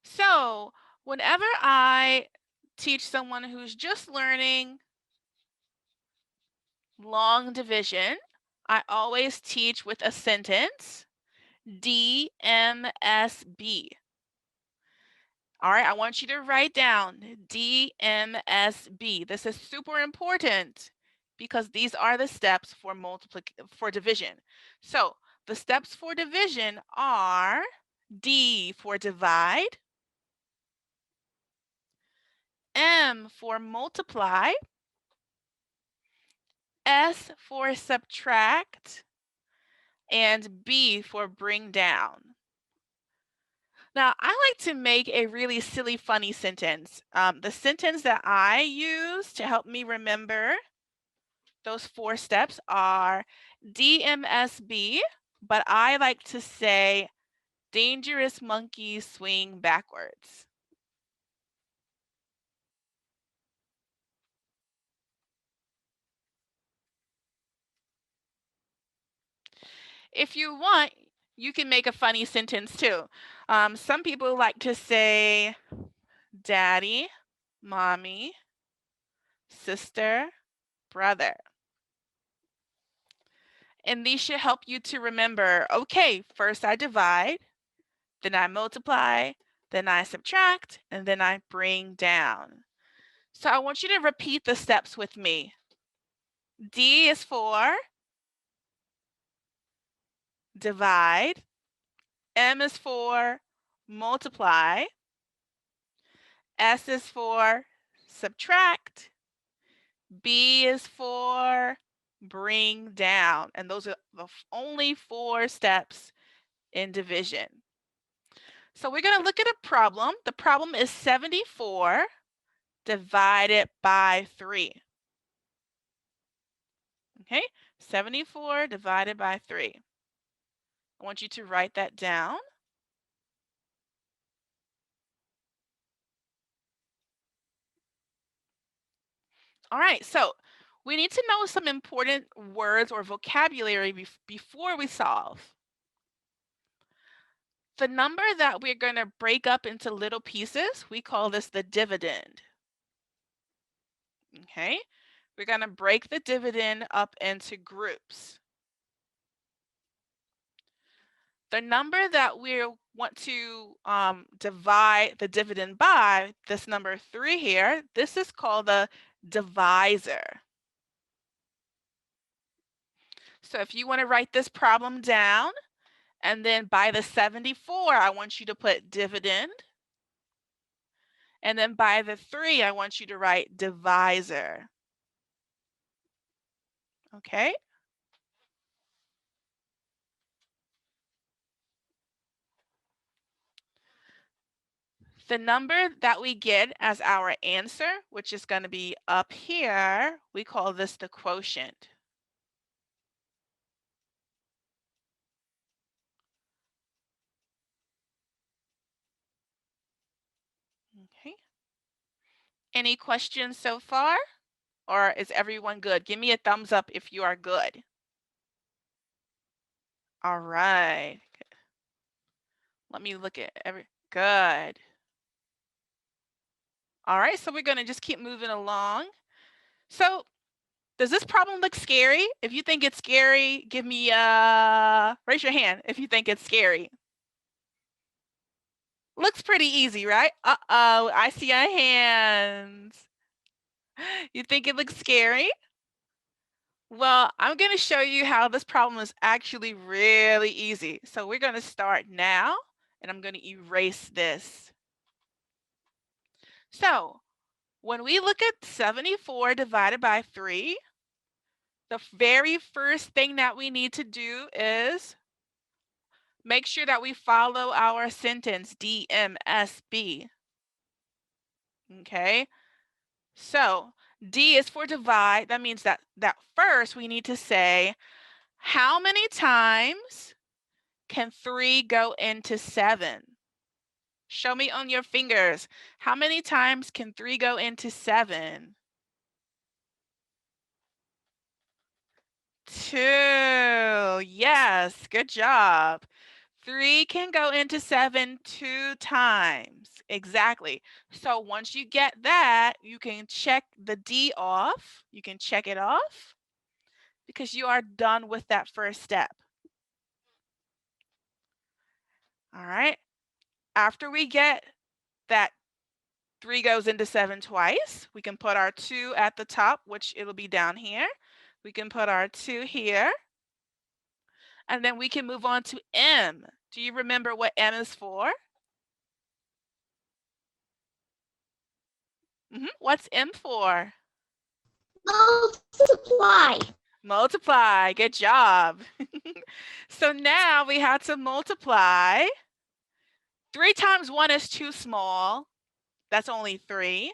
So whenever I teach someone who's just learning long division, I always teach with a sentence, DMSB. All right, I want you to write down DMSB. This is super important because these are the steps for division. So the steps for division are D for divide, M for multiply, S for subtract, and B for bring down. Now, I like to make a really silly, funny sentence. The sentence that I use to help me remember those 4 steps are DMSB, but I like to say dangerous monkeys swing backwards. If you want, you can make a funny sentence too. Some people like to say daddy, mommy, sister, brother. And these should help you to remember, okay, first I divide, then I multiply, then I subtract, and then I bring down. So I want you to repeat the steps with me. D is for divide, M is for multiply, S is for subtract, B is for bring down. And those are the only 4 steps in division. So we're going to look at a problem. The problem is 74 divided by 3. Okay, 74 divided by 3. I want you to write that down. All right, so we need to know some important words or vocabulary before we solve. The number that we're going to break up into little pieces, we call this the dividend. Okay, we're going to break the dividend up into groups. The number that we want to divide the dividend by, this number 3 here, this is called the divisor. So if you want to write this problem down, and then by the 74, I want you to put dividend. And then by the 3, I want you to write divisor. Okay? The number that we get as our answer, which is going to be up here, we call this the quotient. Okay. Any questions so far? Or is everyone good? Give me a thumbs up if you are good. All right. Let me look at good. All right, so we're going to just keep moving along. So does this problem look scary? If you think it's scary, give me raise your hand if you think it's scary. Looks pretty easy, right? Uh-oh, I see our hands. You think it looks scary? Well, I'm going to show you how this problem is actually really easy. So we're going to start now, and I'm going to erase this. So when we look at 74 divided by 3, the very first thing that we need to do is make sure that we follow our sentence DMSB. Okay, so D is for divide. That means that first we need to say, how many times can 3 go into 7? Show me on your fingers. How many times can 3 go into 7? 2. Yes, good job. 3 can go into 7 2 times. Exactly. So once you get that, you can check the D off. You can check it off because you are done with that first step. All right. After we get that 3 goes into 7 twice, we can put our 2 at the top, which it'll be down here. We can put our 2 here. And then we can move on to M. Do you remember what M is for? What's M for? Multiply. Multiply. Good job. So now we have to multiply. 3 times 1 is too small. That's only 3.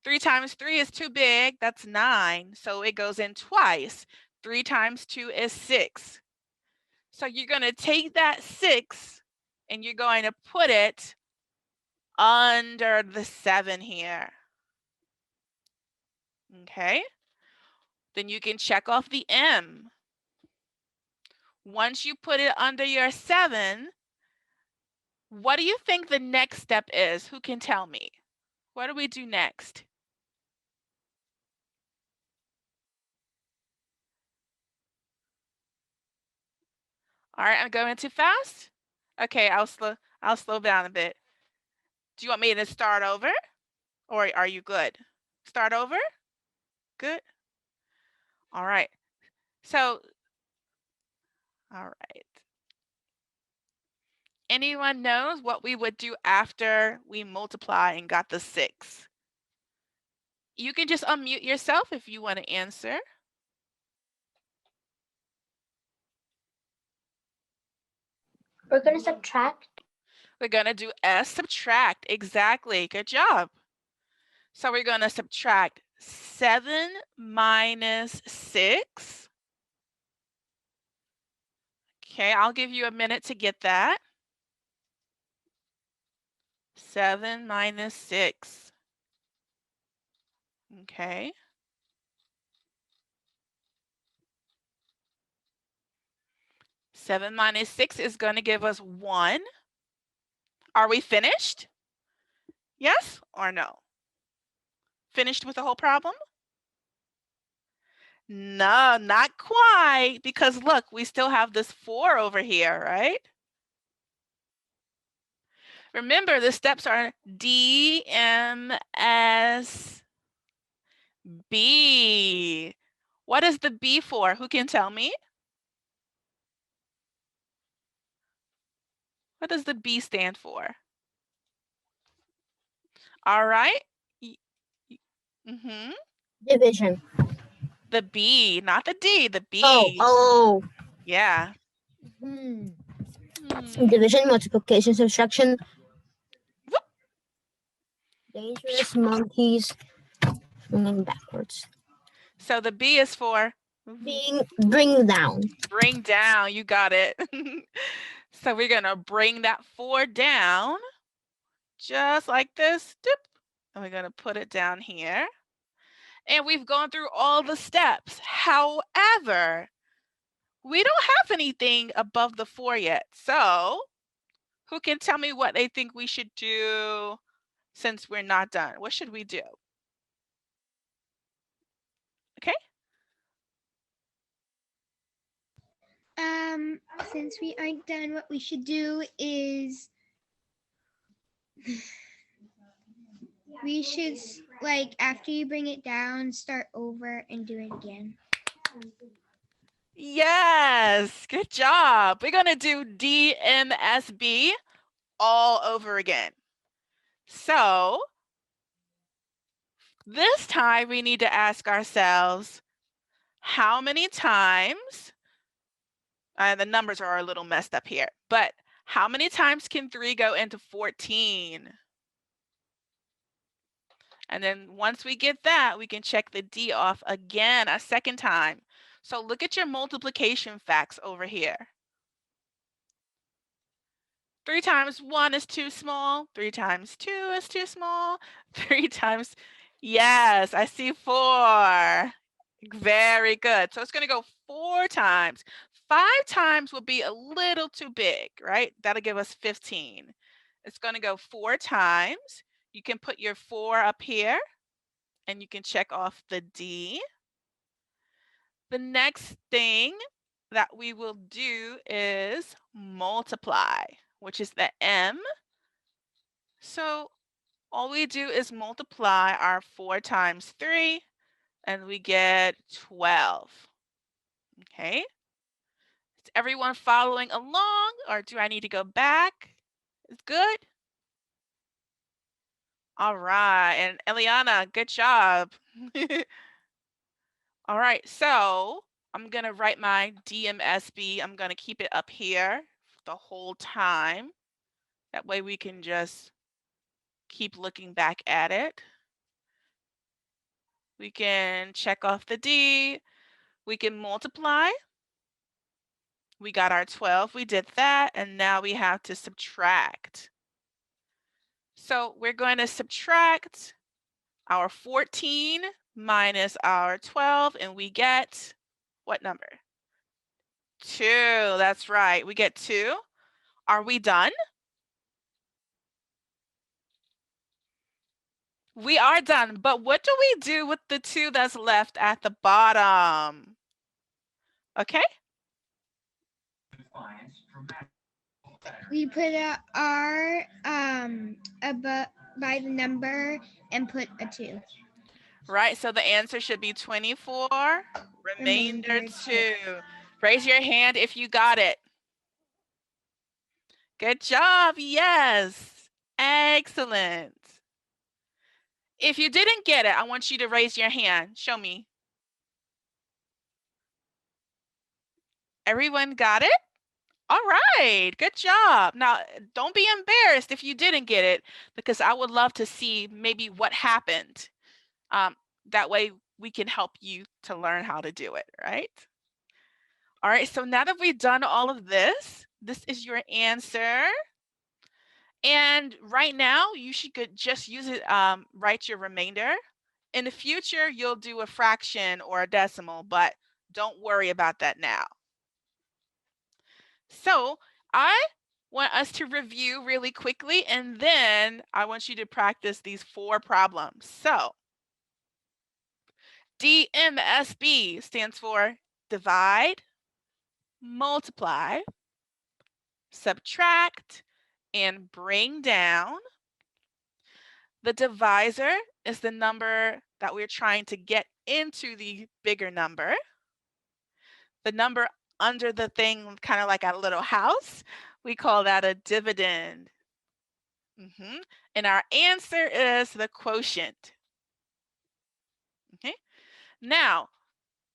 3 times 3 is too big. That's 9. So it goes in twice. 3 times 2 is 6. So you're going to take that 6 and you're going to put it under the 7 here. Okay. Then you can check off the M. Once you put it under your 7, what do you think the next step is? Who can tell me? What do we do next? All right, I'm going too fast? Okay, I'll slow down a bit. Do you want me to start over? Or are you good? Start over? Good? All right. So, all right. Anyone knows what we would do after we multiply and got the 6? You can just unmute yourself if you want to answer. We're going to subtract. We're going to do S subtract. Exactly. Good job. So we're going to subtract 7 minus 6. Okay, I'll give you a minute to get that. 7 minus 6. Okay. Seven minus 6 is going to give us 1. Are we finished? Yes or no? Finished with the whole problem? No, not quite, because look, we still have this 4 over here, right? Remember, the steps are D, M, S, B. What is the B for? Who can tell me? What does the B stand for? All right. Division. The B, not the D, the B. Oh. Yeah. Division, multiplication, subtraction. Whoop. Dangerous monkeys. Moving backwards. So the B is for? Bring down. Bring down, you got it. So we're going to bring that 4 down, just like this. Dip, and we're going to put it down here. And we've gone through all the steps. However, we don't have anything above the 4 yet. So who can tell me what they think we should do since we're not done? What should we do? Okay. Since we aren't done, what we should do is we should, like, after you bring it down, start over and do it again. Yes, good job. We're going to do DMSB all over again. So this time we need to ask ourselves, how many times, the numbers are a little messed up here, but how many times can 3 go into 14? And then once we get that, we can check the D off again a second time. So look at your multiplication facts over here. 3 times 1 is too small. 3 times 2 is too small. 3 times, yes, I see 4. Very good. So it's going to go 4 times. 5 times will be a little too big, right? That'll give us 15. It's going to go 4 times. You can put your 4 up here and you can check off the D. The next thing that we will do is multiply, which is the M. So all we do is multiply our 4 times 3 and we get 12. Okay. Is everyone following along or do I need to go back? It's good? All right. And Eliana, good job. All right. So I'm going to write my DMSB. I'm going to keep it up here the whole time. That way we can just keep looking back at it. We can check off the D. We can multiply. We got our 12. We did that. And now we have to subtract. So we're going to subtract our 14 minus our 12, and we get what number? 2. That's right. We get 2. Are we done? We are done. But what do we do with the 2 that's left at the bottom? Okay. We put our above by the number and put a 2. Right. So the answer should be 24. Remainder 2. Raise your hand if you got it. Good job. Yes. Excellent. If you didn't get it, I want you to raise your hand. Show me. Everyone got it? All right. Good job. Now, don't be embarrassed if you didn't get it, because I would love to see maybe what happened. That way we can help you to learn how to do it, right? All right. So now that we've done all of this, this is your answer. And right now, you should just use it, write your remainder. In the future, you'll do a fraction or a decimal, but don't worry about that now. So I want us to review really quickly, and then I want you to practice these 4 problems. So DMSB stands for divide, multiply, subtract, and bring down. The divisor is the number that we're trying to get into the bigger number. The number under the thing, kind of like a little house, we call that a dividend. And our answer is the quotient. Okay. Now,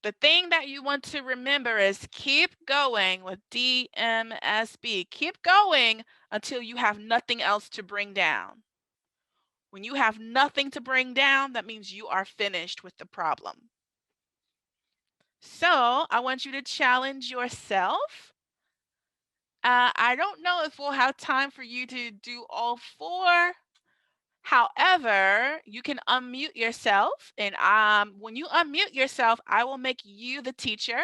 the thing that you want to remember is keep going with DMSB. Keep going until you have nothing else to bring down. When you have nothing to bring down, that means you are finished with the problem. So I want you to challenge yourself. I don't know if we'll have time for you to do all 4. However, you can unmute yourself, and when you unmute yourself, I will make you the teacher,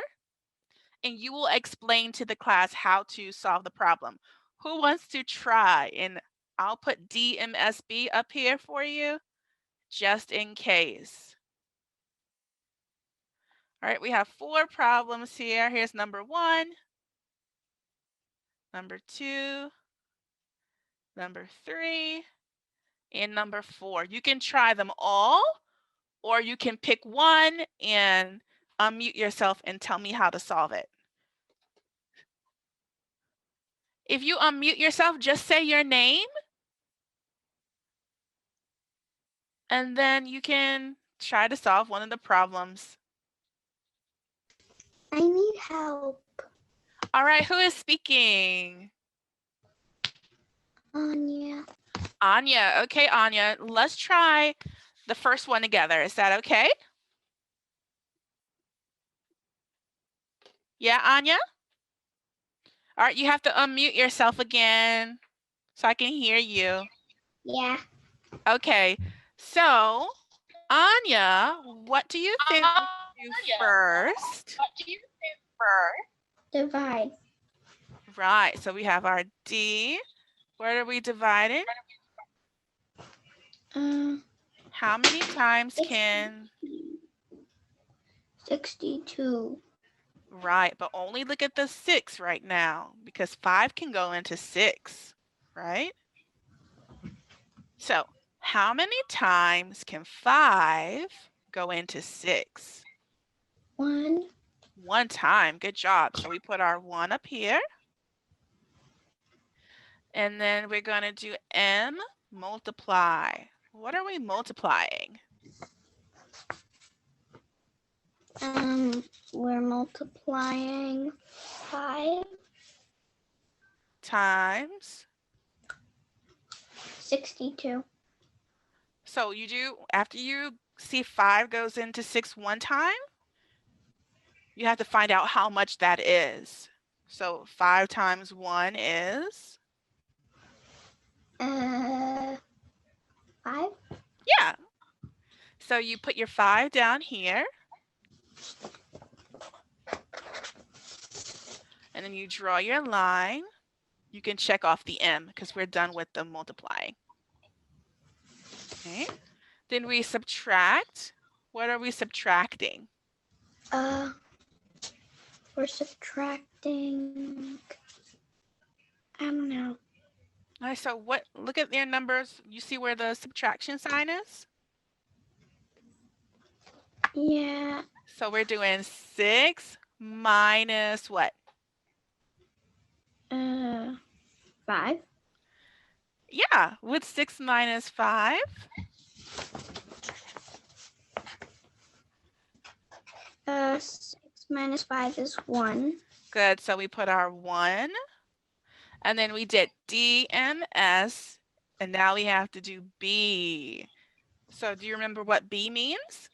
and you will explain to the class how to solve the problem. Who wants to try? And I'll put DMSB up here for you, just in case. All right, we have 4 problems here. Here's number 1, number 2, number 3, and number 4. You can try them all, or you can pick one and unmute yourself and tell me how to solve it. If you unmute yourself, just say your name, and then you can try to solve one of the problems. I need help. All right, who is speaking? Anya. Anya. Okay, Anya, let's try the first one together. Is that okay? Yeah, Anya? All right, you have to unmute yourself again so I can hear you. Yeah. Okay, so Anya, what do you think do first? Divide. Right, so we have our D. What are we dividing? How many times can... 62. Right, but only look at the 6 right now because 5 can go into 6, right? So how many times can 5 go into 6? 1. 1 time, good job. So we put our 1 up here. And then we're gonna do M multiply. What are we multiplying? We're multiplying 5 Times. 62. So you do, after you see 5 goes into 6 1 time, you have to find out how much that is. So 5 times 1 is? 5. Yeah. So you put your 5 down here. And then you draw your line. You can check off the M because we're done with the multiplying. Okay. Then we subtract. What are we subtracting? We're subtracting. I don't know. All right, so what, look at their numbers. You see where the subtraction sign is? Yeah. So we're doing 6 minus what? 5. Yeah, what's 6 minus 5? 6 minus 5 is 1. Good, so we put our 1. And then we did D, M, S, and now we have to do B. So do you remember what B means?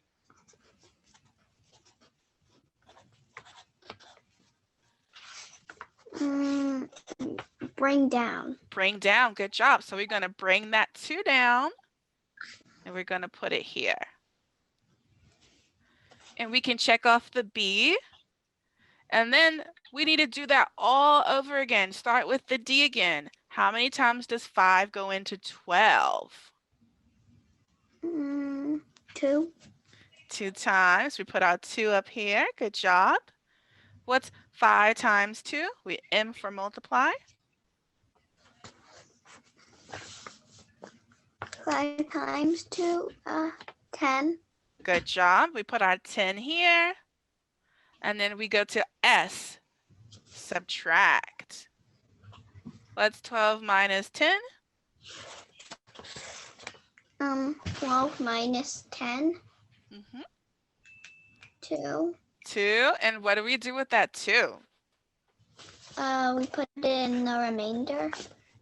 Bring down. Bring down, good job. So we're gonna bring that 2 down and we're gonna put it here. And we can check off the B. And then we need to do that all over again. Start with the D again. How many times does 5 go into 12? 2. 2 times. We put our 2 up here. Good job. What's 5 times 2? We M for multiply. 5 times 2, 10. Good job. We put our 10 here. And then we go to S, subtract. What's 12 minus 10? 12 minus 10. 2. 2. And what do we do with that 2? We put it in the remainder.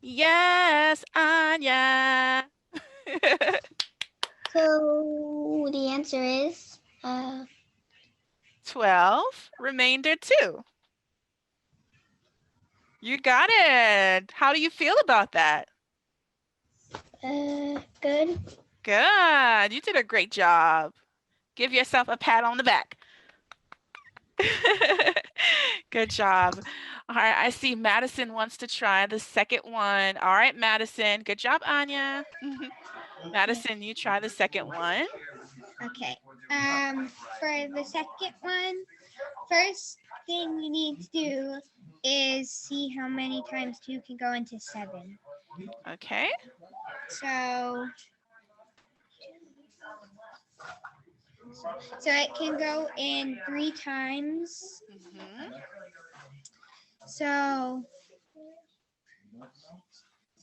Yes, Anya. So the answer is 12, remainder 2. You got it. How do you feel about that? good. Good. You did a great job. Give yourself a pat on the back. Good job. All right, I see Madison wants to try the second one. All right, Madison. Good job, Anya. Madison, you try the second one. Okay. For the second one, first thing you need to do is see how many times 2 can go into 7. Okay. So it can go in 3 times. So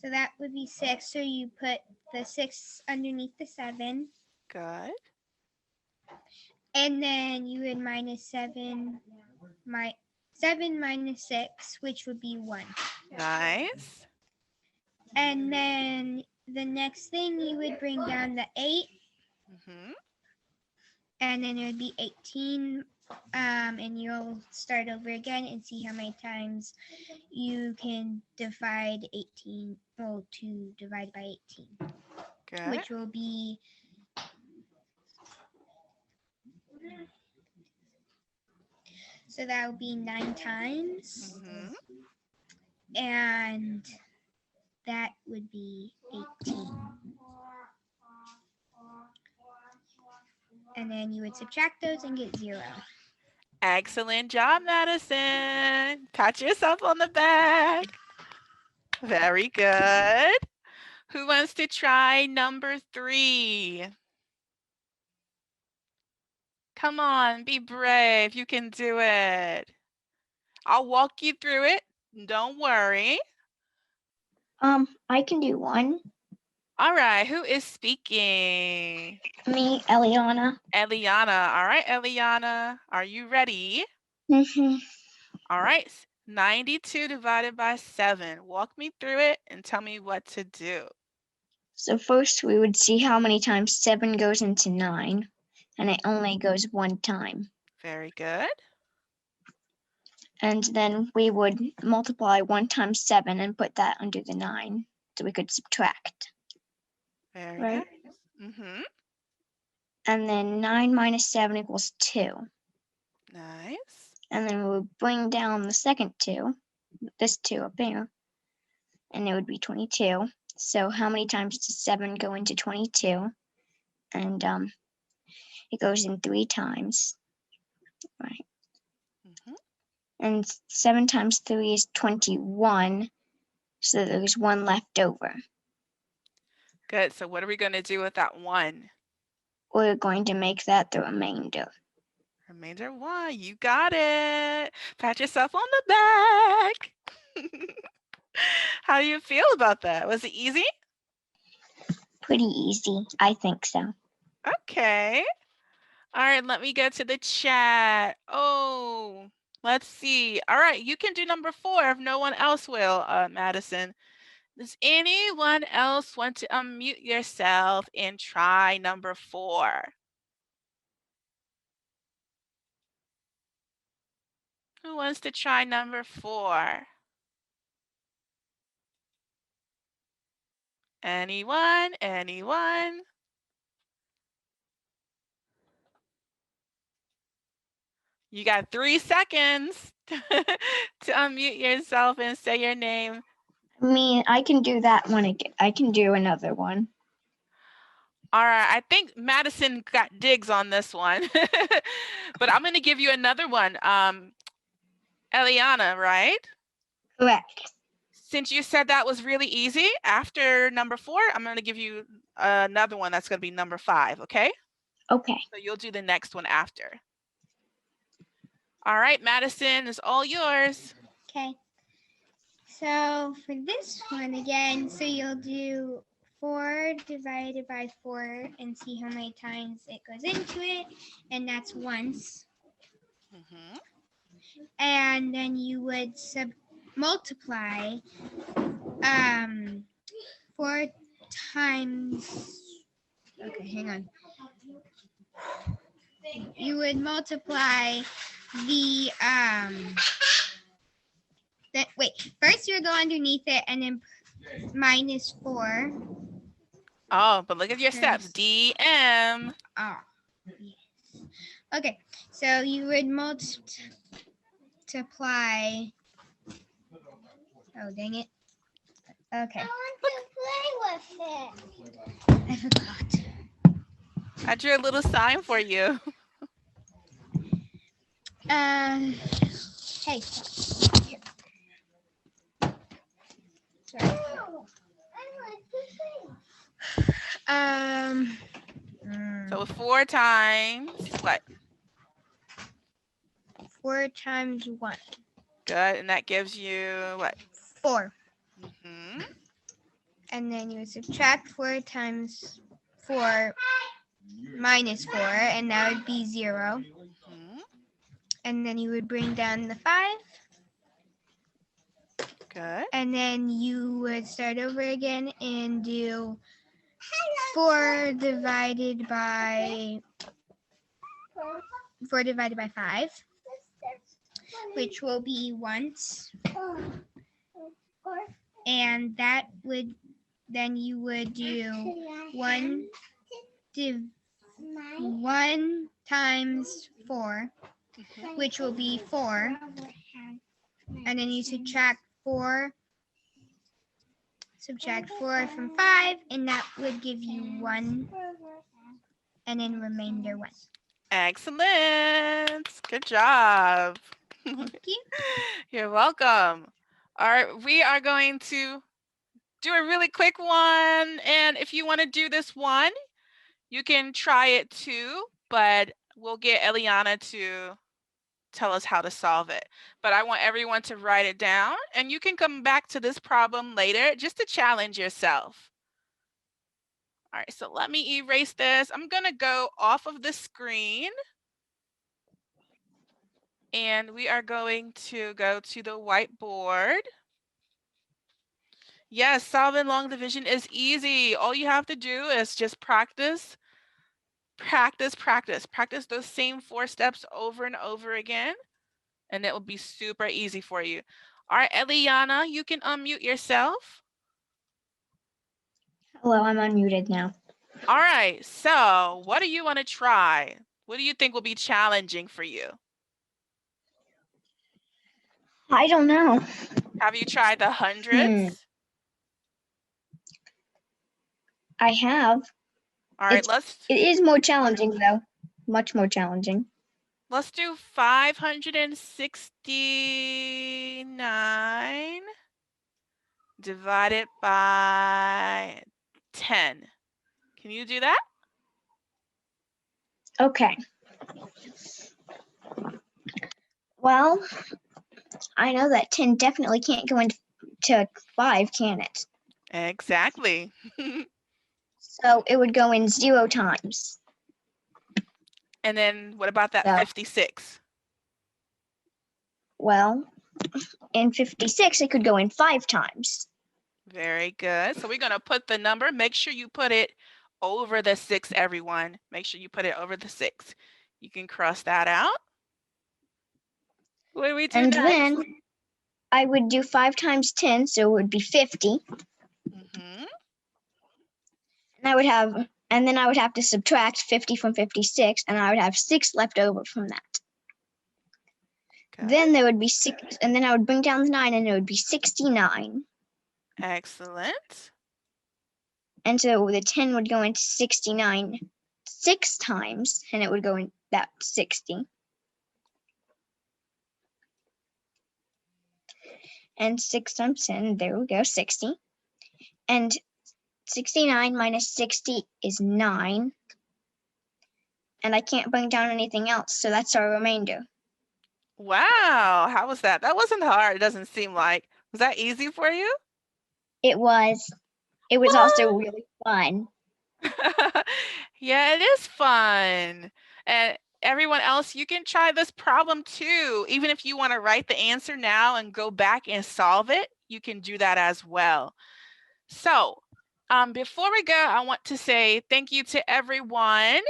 that would be 6. So you put the 6 underneath the 7. Good. And then you would minus 7. 7 minus 6, which would be 1. Nice. And then the next thing you would bring down the 8. And then it would be 18. And you'll start over again and see how many times you can divide 18, well, 2 divided by 18. Good. Which will be So that would be 9 times. Mhm. And that would be 18. And then you would subtract those and get 0. Excellent job, Madison. Pat yourself on the back. Very good. Who wants to try number 3? Come on, be brave. You can do it. I'll walk you through it. Don't worry. I can do one. All right, who is speaking? Me, Eliana. Eliana. All right, Eliana, are you ready? Mhm. All right, 92 divided by 7. Walk me through it and tell me what to do. So first we would see how many times 7 goes into 9, and it only goes one time. Very good. And then we would multiply 1 times 7 and put that under the 9, so we could subtract. Very Right. nice. Mm-hmm. And then 9 minus 7 equals 2. Nice. And then we would bring down the second 2, this 2 up here, and it would be 22. So how many times does 7 go into 22? And it goes in 3 times, right? Mm-hmm. And 7 times 3 is 21, so there's 1 left over. Good. So what are we going to do with that 1? We're going to make that the remainder. Remainder 1. You got it. Pat yourself on the back. How do you feel about that? Was it easy? Pretty easy, I think so. Okay. All right, let me go to the chat. Oh, let's see. All right, you can do number 4 if no one else will, Madison. Does anyone else want to unmute yourself and try number 4? Who wants to try number 4? Anyone? Anyone? You got 3 seconds to unmute yourself and say your name. I mean, I can do that one again. I can do another one. All right, I think Madison got digs on this one, but I'm going to give you another one. Eliana, right? Correct. Since you said that was really easy, after number 4, I'm going to give you another one that's going to be number 5, okay? Okay. So you'll do the next one after. All right, Madison, it's all yours. Okay. So for this one again, so you'll do 4 divided by 4 and see how many times it goes into it, and that's once. Mm-hmm. And then you would multiply 4 times. Okay, hang on. You would multiply the wait, first you would go underneath it and then minus 4. Oh, but look at your steps. DM. Oh, yes. Okay, so you would multiply. Oh, dang it. Okay. I want to play with it. I forgot. I drew a little sign for you. Hey. Here. Sorry. So 4 times what? 4 times 1. Good, and that gives you what? 4. Mm-hmm. And then you would subtract 4 times 4 minus 4, and that would be 0. Mm-hmm. And then you would bring down the 5. Good. And then you would start over again and do 4 divided by 5, which will be once. And that would, then you would do 1 times 4, Mhm. which will be 4. And then you subtract 4 from 5, and that would give you 1. And then remainder 1. Excellent. Good job. Thank you. You're welcome. All right, we are going to do a really quick one. And if you want to do this one, you can try it too, but we'll get Eliana to tell us how to solve it. But I want everyone to write it down, and you can come back to this problem later just to challenge yourself. All right, so let me erase this. I'm going to go off of the screen. And we are going to go to the whiteboard. Yes, solving long division is easy. All you have to do is just practice those same 4 steps over and over again, and it will be super easy for you. All right, Eliana, you can unmute yourself. Hello, I'm unmuted now. All right, so what do you want to try? What do you think will be challenging for you? I don't know. Have you tried the hundreds? I have. All right, It is more challenging though. Much more challenging. let's do 569 divided by 10. Can you do that? Okay. Well, I know that 10 definitely can't go into 5, can it? Exactly. So it would go in 0 times. And then what about that So- 56? Well, in 56, it could go in 5 times. Very good. So we're going to put the number. Make sure you put it over the 6, everyone. Make sure you put it over the 6. You can cross that out. What do we do And next? then I would do 5 times 10, so it would be 50. Mhm. And then I would have to subtract 50 from 56, and I would have 6 left over from that. Okay. Then there would be 6, and then I would bring down the 9, and it would be 69. Excellent. And so the 10 would go into 69 6 times, and it would go in that 60. And 6 times 10, there we go, 60. And 69 minus 60 is 9. And I can't bring down anything else, so that's our remainder. Wow. How was that? That wasn't hard. It doesn't seem like. Was that easy for you? It was also really fun. Yeah, it is fun. And everyone else, you can try this problem too. Even if you want to write the answer now and go back and solve it, you can do that as well. So before we go, I want to say thank you to everyone.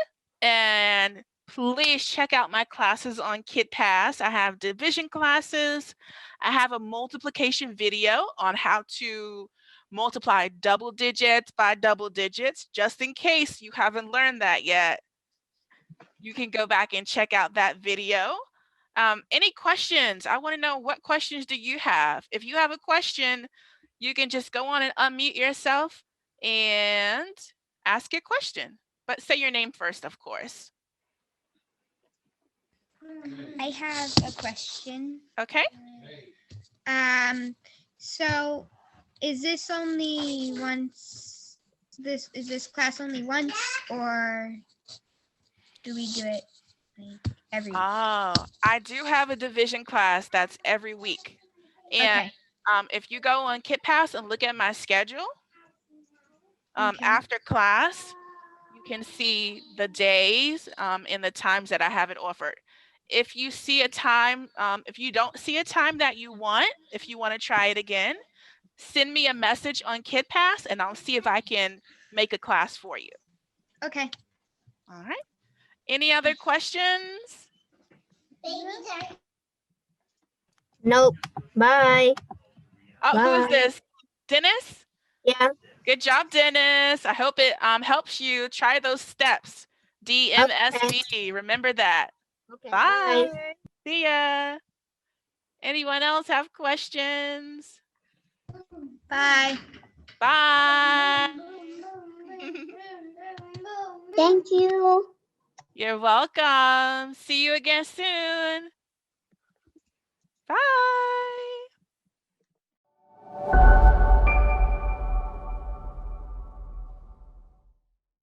And please check out my classes on KidPass. I have division classes. I have a multiplication video on how to multiply double digits by double digits, just in case you haven't learned that yet. You can go back and check out that video. Any questions? I want to know, what questions do you have? If you have a question, you can just go on and unmute yourself and ask your question. But say your name first, of course. I have a question. Okay. So is this only once? Is this class only once, or do we do it like every week? Oh, I do have a division class that's every week. And Okay. if you go on KidPass and look at my schedule, Okay. after class, you can see the days and the times that I have it offered. If you see a time, if you don't see a time that you want, if you want to try it again, send me a message on KidPass and I'll see if I can make a class for you. Okay. All right. Any other questions? Nope. Bye. Oh, who is Bye. this? Dennis? Yeah. Good job, Dennis. I hope it helps you try those steps. DMSB. Remember that. Okay. Bye. See ya. Anyone else have questions? Bye. Bye. Thank you. You're welcome. See you again soon. Bye.